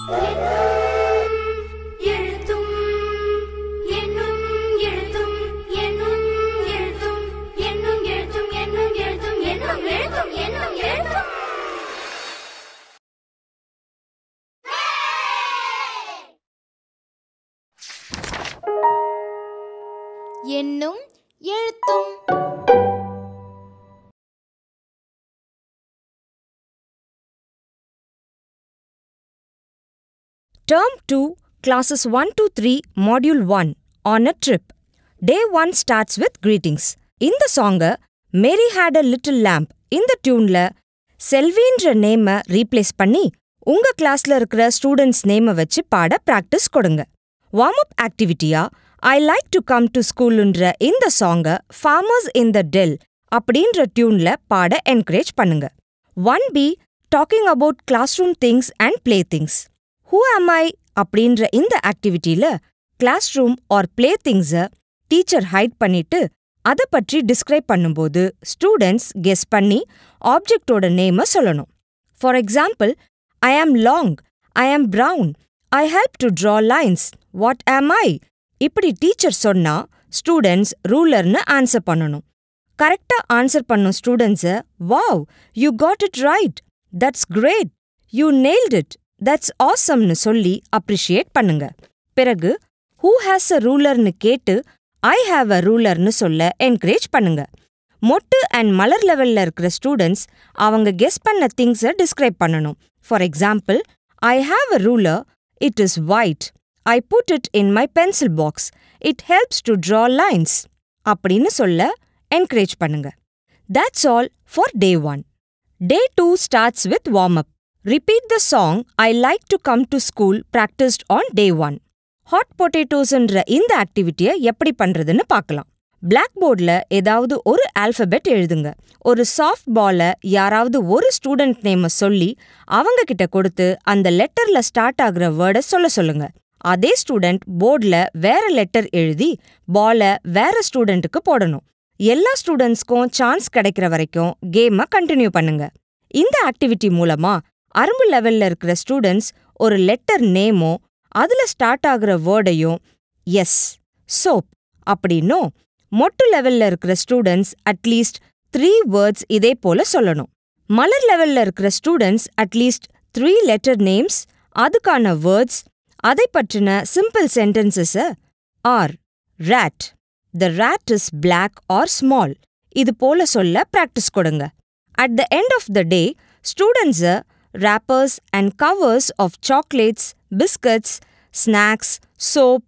என்னும் எழுத்தும். Term 2, Classes 1 to 3, Module 1, on a trip. Day 1 starts with greetings. In the song, Mary had a little lamp. In the tuneல செல்வின்ற நேமை replace பண்ணி உங்க கிளாஸ்ல இருக்கிற students நேமை வச்சு பாட பிராக்டிஸ் கொடுங்க. வார்ம் அப் ஆக்டிவிட்டியா I like to come to schoolன்ற இந்த சாங்க Farmers in the Dell அப்படின்ற டியூன்ல பாட என்கரேஜ் பண்ணுங்க. 1B, talking about classroom things and play things. Who am I அப்படின்ற இந்த ஆக்டிவிட்டியில கிளாஸ்ரூம் ஆர் பிளே திங்ஸை டீச்சர் ஹைட் பண்ணிட்டு அதை பற்றி டிஸ்கிரைப் பண்ணும்போது ஸ்டூடெண்ட்ஸ் கெஸ் பண்ணி ஆப்ஜெக்டோட நேமை சொல்லணும். For example, I am long, I am brown, I help to draw lines, what am I? இப்படி டீச்சர் சொன்னா ஸ்டூடெண்ட்ஸ் ரூலர்னு ஆன்சர் பண்ணணும். கரெக்டா ஆன்சர் பண்ணும் ஸ்டூடெண்ட்ஸை wow you got it right, that's great, you nailed it, that's ஆசம்னு சொல்லி appreciate பண்ணுங்க. பிறகு ஹூ ஹேஸ் அ ரூலர்னு கேட்டு ஐ ஹாவ் அ ரூலர்னு சொல்ல என்கரேஜ் பண்ணுங்க. மொட்டு அண்ட் மலர் லெவல்ல இருக்கிற ஸ்டூடெண்ட்ஸ் அவங்க கெஸ் பண்ண திங்ஸை டிஸ்கிரைப் பண்ணணும். For example, I have a ruler, it is white, I put it in my pencil box. It helps to draw lines. அப்படின்னு சொல்ல encourage பண்ணுங்க. That's all for day 1. Day 2 starts with warm-up. Repeat the song I like to come to school practiced on day 1. Hot potatoesன்ற இந்த ஆக்டிவிட்டியை எப்படி பண்றதுன்னு பார்க்கலாம். Black போர்ட்ல ஏதாவது ஒரு ஆல்பபெட் எழுதுங்க. ஒரு சாஃப்ட் பாலை யாராவது ஒரு ஸ்டூடெண்ட் நேமை சொல்லி அவங்க கிட்ட கொடுத்து அந்த லெட்டர்ல ஸ்டார்ட் ஆகுற வேர்டை சொல்லுங்க. அதே ஸ்டூடெண்ட் போர்டில் வேற லெட்டர் எழுதி பாலை வேற ஸ்டூடெண்ட்டுக்கு போடணும். எல்லா ஸ்டூடெண்ட்ஸ்க்கும் சான்ஸ் கிடைக்கிற வரைக்கும் கேமை கண்டினியூ பண்ணுங்க. இந்த ஆக்டிவிட்டி மூலமா அரும்பு லெவல்ல இருக்கிற ஸ்டூடெண்ட்ஸ் ஒரு லெட்டர் நேமோ அதுல ஸ்டார்ட் ஆகுற வேர்டையும் எஸ் சோப் அப்படின்னும், மொட்டு லெவல்ல இருக்கிற ஸ்டூடெண்ட்ஸ் அட்லீஸ்ட் 3 வேர்ட்ஸ் இதே போல சொல்லணும். மலர் லெவல்ல இருக்கிற ஸ்டூடெண்ட்ஸ் அட்லீஸ்ட் 3 லெட்டர் நேம்ஸ், அதுக்கான வேர்ட்ஸ், அதை பற்றின simple sentences or rat, the rat is black or small இது போல சொல்ல பிராக்டிஸ் கொடுங்க. At the end of the day, students wrappers and covers of chocolates, biscuits, snacks, soap,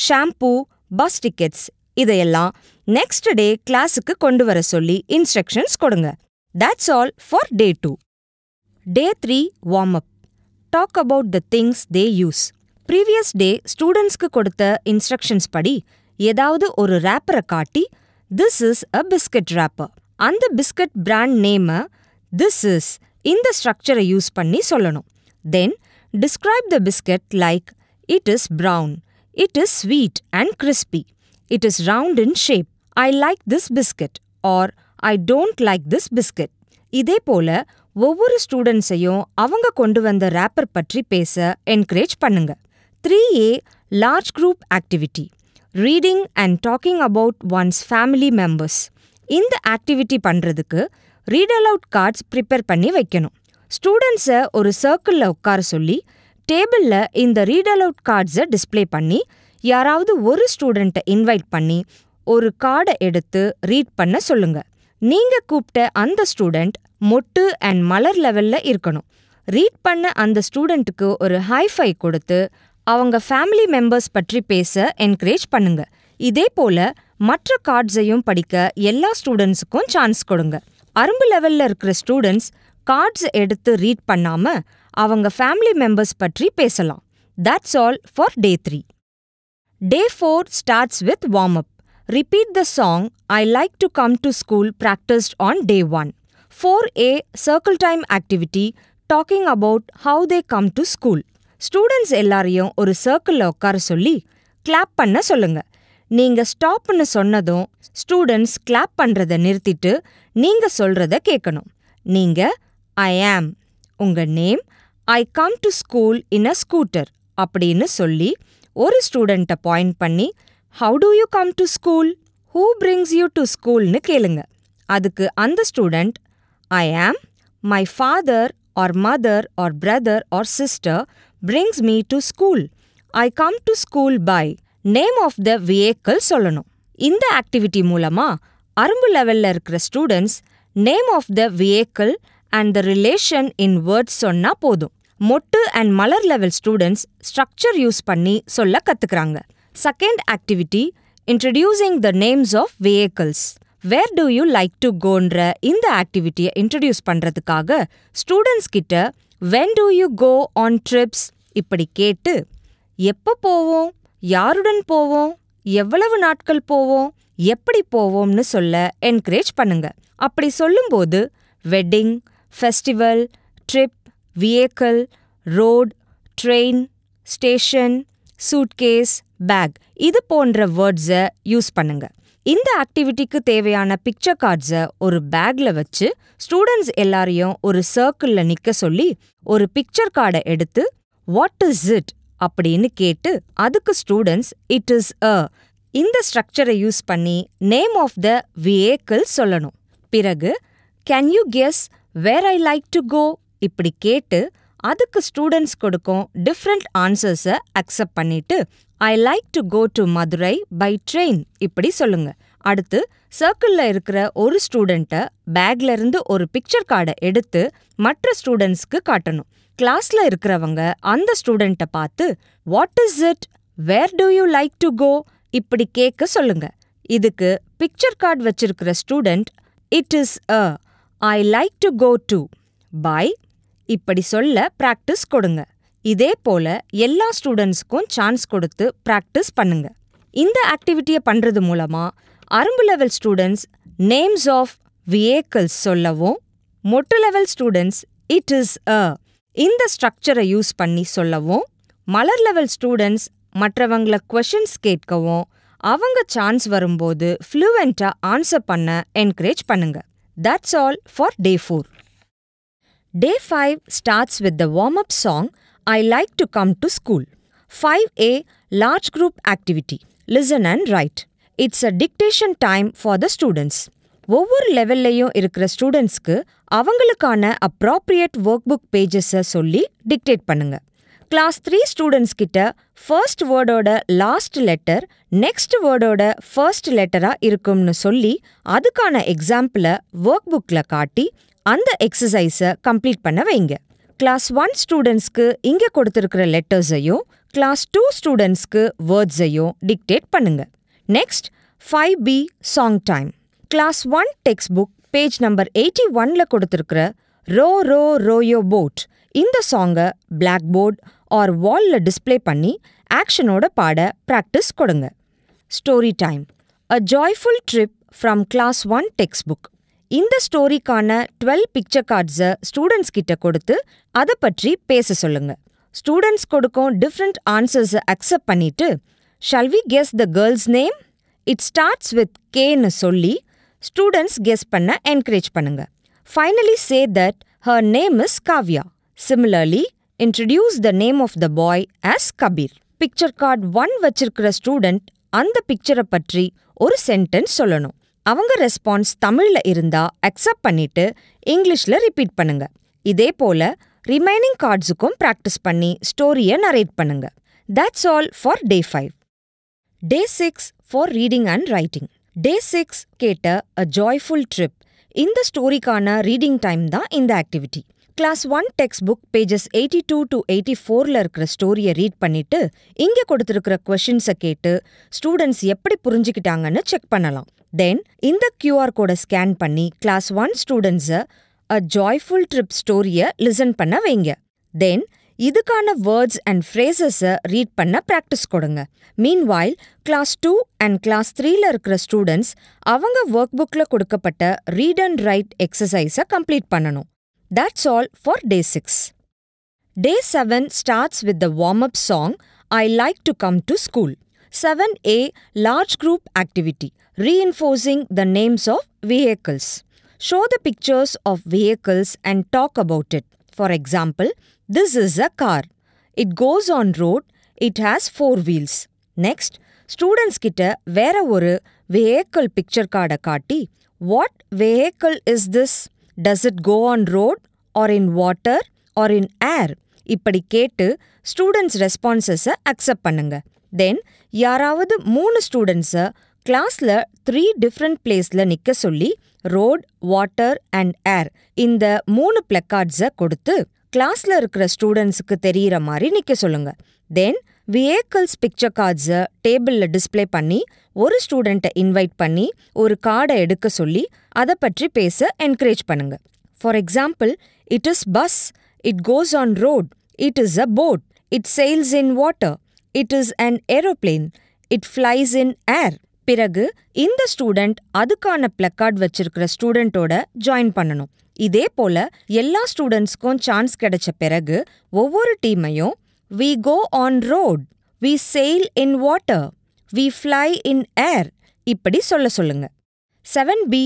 shampoo, bus tickets இதையெல்லாம் next day கிளாஸுக்கு கொண்டு வர சொல்லி instructions கொடுங்க. That's all for day 2. Day 3, warm-up. Talk about the things they use. Previous day ஸ்டூடெண்ட்ஸ்க்கு கொடுத்த instructions படி ஏதாவது ஒரு ரேப்பரை காட்டி this is a biscuit wrapper, அந்த பிஸ்கட் பிராண்ட் நேமை திஸ் இஸ் இந்த ஸ்ட்ரக்சரை யூஸ் பண்ணி சொல்லணும். Then describe the biscuit like it is brown, it is sweet and crispy, it is round in shape, I like this biscuit or I don't like this biscuit. இதே போல ஒவ்வொரு ஸ்டூடெண்ட்ஸையும் அவங்க கொண்டு வந்த ரேப்பர் பற்றி பேச என்கரேஜ் பண்ணுங்க. 3A, large group activity. Reading and talking about one's family members. இந்த ஆக்டிவிட்டி பண்றதுக்கு ரீட் அலவுட் கார்ட்ஸ் ப்ரிப்பேர் பண்ணி வைக்கணும். ஸ்டூடெண்ட்ஸை ஒரு சர்க்கிளில் உட்கார சொல்லி டேபிளில் இந்த ரீட் அலவுட் கார்ட்ஸை டிஸ்பிளே பண்ணி யாராவது ஒரு ஸ்டூடெண்ட்டை இன்வைட் பண்ணி ஒரு கார்டை எடுத்து ரீட் பண்ண சொல்லுங்க. நீங்க கூப்பிட்ட அந்த ஸ்டூடெண்ட் மொட்டு அண்ட் மலர் லெவல்ல இருக்கணும். ரீட் பண்ண அந்த ஸ்டூடெண்ட்டுக்கு ஒரு ஹைஃபை கொடுத்து அவங்க ஃபேமிலி மெம்பர்ஸ் பற்றி பேச என்கரேஜ் பண்ணுங்க. இதே போல மற்ற கார்ட்ஸையும் படிக்க எல்லா ஸ்டூடெண்ட்ஸுக்கும் சான்ஸ் கொடுங்க. அரும்பு லெவல்ல இருக்கிற ஸ்டூடெண்ட்ஸ் கார்ட்ஸ் எடுத்து ரீட் பண்ணாம அவங்க ஃபேமிலி மெம்பர்ஸ் பற்றி பேசலாம். That's all for day 3. Day 4 starts with warm-up. Repeat the song I like to come to school practiced on day 1. 4A, circle time activity, talking about how they come to school. Students எல்லாரையும் ஒரு சர்க்கிளில் உட்கார சொல்லி clap பண்ண சொல்லுங்க. நீங்க ஸ்டாப்னு சொன்னதும் students clap பண்றதை நிறுத்திட்டு நீங்க சொல்றத கேட்கணும். நீங்க ஐ ஆம், உங்க name, I come to school in a scooter அப்படின்னு சொல்லி ஒரு ஸ்டூடெண்ட்டை பாயிண்ட் பண்ணி how do you come to school, who brings you to ஸ்கூல்னு கேளுங்க. அதுக்கு அந்த student I am, my father or mother or brother or sister brings me to school. I come to school by name of the vehicle சொல்லணும். இந்த activity மூலமா அரும்பு லெவல்ல இருக்கிற students name of the vehicle and the relation in words சொன்னா போதும். மொட்டு and மலர் லெவல் ஸ்டூடெண்ட்ஸ் ஸ்ட்ரக்சர் யூஸ் பண்ணி சொல்ல கத்துக்கிறாங்க. Second activity introducing the names of vehicles. Where do you like to கோன்ற இந்த ஆக்டிவிட்டியை இன்ட்ரடியூஸ் பண்றதுக்காக ஸ்டூடெண்ட்ஸ் கிட்ட when do you go on trips இப்படி கேட்டு எப்போ போவோம், யாருடன் போவோம், எவ்வளவு நாட்கள் போவோம், எப்படி போவோம்னு சொல்ல என்கரேஜ் பண்ணுங்க. அப்படி சொல்லும்போது wedding, festival, trip, vehicle, road, train, station, suitcase, bag இது போன்ற வேர்ட்ஸை யூஸ் பண்ணுங்க. இந்த ஆக்டிவிட்டிக்கு தேவையான பிக்சர் கார்ட்ஸை ஒரு பேக்ல வச்சு ஸ்டூடெண்ட்ஸ் எல்லாரையும் ஒரு சர்க்கிள்ல நிக்க சொல்லி ஒரு பிக்சர் கார்டை எடுத்து வாட் இஸ் இட் அப்படின்னு கேட்டு அதுக்கு ஸ்டூடெண்ட்ஸ் இட் இஸ் அ இந்த ஸ்ட்ரக்சரை யூஸ் பண்ணி நேம் ஆஃப் த வெஹிக்கிள் சொல்லணும். பிறகு can you guess where I like to go இப்படி கேட்டு அதுக்கு ஸ்டூடெண்ட்ஸ் கொடுக்கும் டிஃப்ரெண்ட் ஆன்சர்ஸை அக்செப்ட் பண்ணிட்டு I like to go to Madurai by train இப்படி சொல்லுங்க. அடுத்து சர்க்கிள்ல இருக்கிற ஒரு ஸ்டூடெண்ட்டை பேக்ல இருந்து ஒரு பிக்சர் கார்டை எடுத்து மற்ற ஸ்டூடெண்ட்ஸ்க்கு காட்டணும். கிளாஸ்ல இருக்கிறவங்க அந்த ஸ்டூடெண்ட்டை பார்த்து what is it, where do you like to go இப்படி கேட்க சொல்லுங்க. இதுக்கு பிக்சர் கார்டு வச்சிருக்கிற student it is a I like to go to by இப்படி சொல்ல பிராக்டிஸ் கொடுங்க. இதே போல எல்லா ஸ்டூடெண்ட்ஸ்க்கும் சான்ஸ் கொடுத்து பிராக்டிஸ் பண்ணுங்க. இந்த ஆக்டிவிட்டியை பண்றது மூலமா அரும்பு level students names of vehicles சொல்லவும், மொட்டு level students it is a இந்த ஸ்ட்ரக்சரை யூஸ் பண்ணி சொல்லவும், மலர் லெவல் ஸ்டூடெண்ட்ஸ் மற்றவங்கள கொஷின்ஸ் கேட்கவும், அவங்க சான்ஸ் வரும்போது ஃப்ளூவெண்டா ஆன்சர் பண்ண என்கரேஜ் பண்ணுங்க. That's all for day 4. Day 5 starts with the warm-up song I like to come to school. 5A large group activity. Listen and write. It's a dictation time for the students. ஒவ்வொரு லெவல்லையும் இருக்கிற ஸ்டூடெண்ட்ஸ்க்கு அவங்களுக்கான appropriate work book பேஜஸை சொல்லி dictate பண்ணுங்க. Class 3 students கிட்ட first வேர்டோட last letter next வேர்டோட ஃபர்ஸ்ட் லெட்டரா இருக்கும்னு சொல்லி அதுக்கான எக்ஸாம்பிளை ஒர்க் புக்ல காட்டி அந்த எக்ஸசைஸை கம்ப்ளீட் பண்ண வைங்க. கிளாஸ் 1 ஸ்டூடெண்ட்ஸ்க்கு இங்கே கொடுத்துருக்கிற லெட்டர்ஸையும் கிளாஸ் 2 ஸ்டூடெண்ட்ஸ்க்கு வேர்ட்ஸையும் டிக்டேட் பண்ணுங்க. Next 5B song time. Class 1 text book page number 81ல கொடுத்துருக்கிற ரோ ரோ ரோயோ போட் இந்த சாங்கை பிளாக் போர்ட் ஆர் வால்ல டிஸ்பிளே பண்ணி ஆக்ஷனோட பாட ப்ராக்டிஸ் கொடுங்க. Story time. A joyful trip from class 1 text book. இந்த ஸ்டோரிக்கான 12 பிக்சர் கார்ட்ஸை ஸ்டூடெண்ட்ஸ் கிட்ட கொடுத்து அதை பற்றி பேச சொல்லுங்க. ஸ்டூடெண்ட்ஸ் கொடுக்கும் டிஃப்ரெண்ட் ஆன்சர்ஸை அக்செப்ட் பண்ணிட்டு shall we guess the girl's name, it starts with கேன்னு சொல்லி ஸ்டூடெண்ட்ஸ் கெஸ் பண்ண என்கரேஜ் பண்ணுங்க. Finally say that her name is Kavya. Similarly introduce the name of the boy as Kabir. Picture card 1 வச்சிருக்கிற ஸ்டூடெண்ட் அந்த பிக்சரை பற்றி ஒரு சென்டென்ஸ் சொல்லணும். அவங்க ரெஸ்பான்ஸ் தமிழ்ல இருந்தா அக்செப்ட் பண்ணிட்டு இங்கிலீஷ்ல ரிப்பீட் பண்ணுங்க. இதே போல ரிமைனிங் கார்ட்ஸுக்கும் ப்ராக்டிஸ் பண்ணி ஸ்டோரியை நரேட் பண்ணுங்க. That's all for day 5. Day 6 for reading and writing. Day 6 கேட்ட a joyful trip. இந்த ஸ்டோரிக்கான ரீடிங் டைம் தான் இந்த activity. Class 1 text book pages 82 to 84ல இருக்கிற ஸ்டோரியை ரீட் பண்ணிட்டு இங்கே கொடுத்துருக்கிற கொஷின்ஸை கேட்டு ஸ்டூடெண்ட்ஸ் எப்படி புரிஞ்சுக்கிட்டாங்கன்னு செக் பண்ணலாம். தென் இந்த QR கோடை ஸ்கேன் பண்ணி கிளாஸ் 1 ஸ்டூடெண்ட்ஸை அ ஜாய்ஃபுல் ட்ரிப் ஸ்டோரியை லிசன் பண்ண வைங்க. தென் இதுக்கான வேர்ட்ஸ் அண்ட் ஃப்ரேசஸை ரீட் பண்ண ப்ராக்டிஸ் கொடுங்க. மீன்வைல் கிளாஸ் 2 அண்ட் கிளாஸ் 3ல இருக்கிற ஸ்டூடெண்ட்ஸ் அவங்க ஒர்க் புக்கில் கொடுக்கப்பட்ட ரீட் அண்ட் ரைட் எக்ஸசைஸை கம்ப்ளீட் பண்ணணும். That's all for day 6. Day 7 starts with the warm-up song I like to come to school. 7A large group activity. Reinforcing the names of vehicles. Show the pictures of vehicles and talk about it. For example, This is a car. It goes on road. It has 4 wheels. Next, students கிட்ட வேற ஒரு vehicle picture கார்டை காட்டி what vehicle is this? Does it go on road or in water or in air? இப்படி கேட்டு students ரெஸ்பான்சஸை accept பண்ணுங்க. தென் யாராவது 3 ஸ்டூடெண்ட்ஸை கிளாஸில் 3 டிஃப்ரெண்ட் பிளேஸில் நிற்க சொல்லி ரோட், வாட்டர் அண்ட் ஏர் இந்த 3 பிளக்கார்ட்ஸை கொடுத்து கிளாஸில் இருக்கிற ஸ்டூடெண்ட்ஸுக்கு தெரிகிற மாதிரி நிற்க சொல்லுங்க. தென் வெஹிக்கிள்ஸ் பிக்சர் கார்ட்ஸை டேபிளில் டிஸ்பிளே பண்ணி ஒரு ஸ்டூடெண்ட்டை இன்வைட் பண்ணி ஒரு கார்டை எடுக்க சொல்லி அதை பற்றி பேச என்கரேஜ் பண்ணுங்க. For example, it is bus, it goes on road, it is a boat, it sails in water, it is an aeroplane, it flies in air. பிறகு இந்த ஸ்டூடெண்ட் அதுக்கான பிளக்கார்ட் வச்சிருக்கிற ஸ்டூடெண்ட்டோட ஜாயின் பண்ணணும். இதே போல எல்லா ஸ்டூடெண்ட்ஸ்க்கும் சான்ஸ் கிடைச்ச பிறகு ஒவ்வொரு டீமையும் we go on road, we sail in water, we fly in air இப்படி சொல்லுங்க. 7B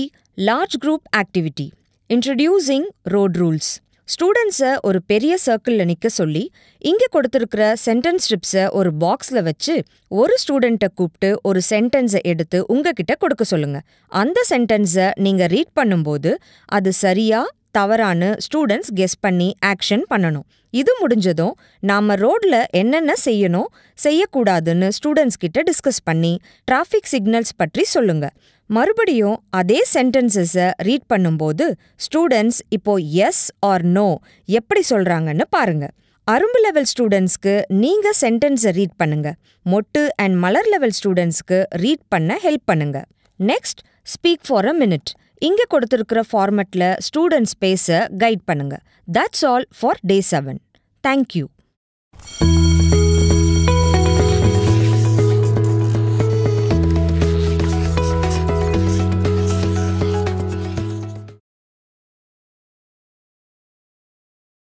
large group activity introducing road rules. ஸ்டூடெண்ட்ஸை ஒரு பெரிய சர்க்கிளில் நிற்க சொல்லி இங்கே கொடுத்துருக்கிற சென்டென்ஸ் ஸ்ட்ரிப்ஸை ஒரு பாக்ஸில் வச்சு ஒரு ஸ்டூடெண்ட்டை கூப்பிட்டு ஒரு சென்டென்ஸை எடுத்து உங்ககிட்ட கொடுக்க சொல்லுங்க. அந்த சென்டென்ஸை நீங்கள் ரீட் பண்ணும்போது அது சரியா தவறான்னு ஸ்டூடெண்ட்ஸ் கெஸ் பண்ணி ஆக்ஷன் பண்ணணும். இது முடிஞ்சதும் நாம் ரோட்ல என்னென்ன செய்யணும் செய்யக்கூடாதுன்னு ஸ்டூடெண்ட்ஸ் கிட்ட டிஸ்கஸ் பண்ணி டிராஃபிக் சிக்னல்ஸ் பற்றி சொல்லுங்க. மறுபடியும் அதே சென்டென்சஸை ரீட் பண்ணும்போது ஸ்டூடெண்ட்ஸ் இப்போ எஸ் ஆர் நோ எப்படி சொல்றாங்கன்னு பாருங்க. அரும்பு லெவல் ஸ்டூடெண்ட்ஸ்க்கு நீங்க சென்டென்ஸை ரீட் பண்ணுங்க. மொட்டு அண்ட் மலர் லெவல் ஸ்டூடெண்ட்ஸ்க்கு ரீட் பண்ண ஹெல்ப் பண்ணுங்க. Next, speak for a minute. இங்கே கொடுத்துருக்கிற ஃபார்மெட்டில் ஸ்டூடெண்ட்ஸ் பேச கைட் பண்ணுங்க. That's all for day 7. Thank you.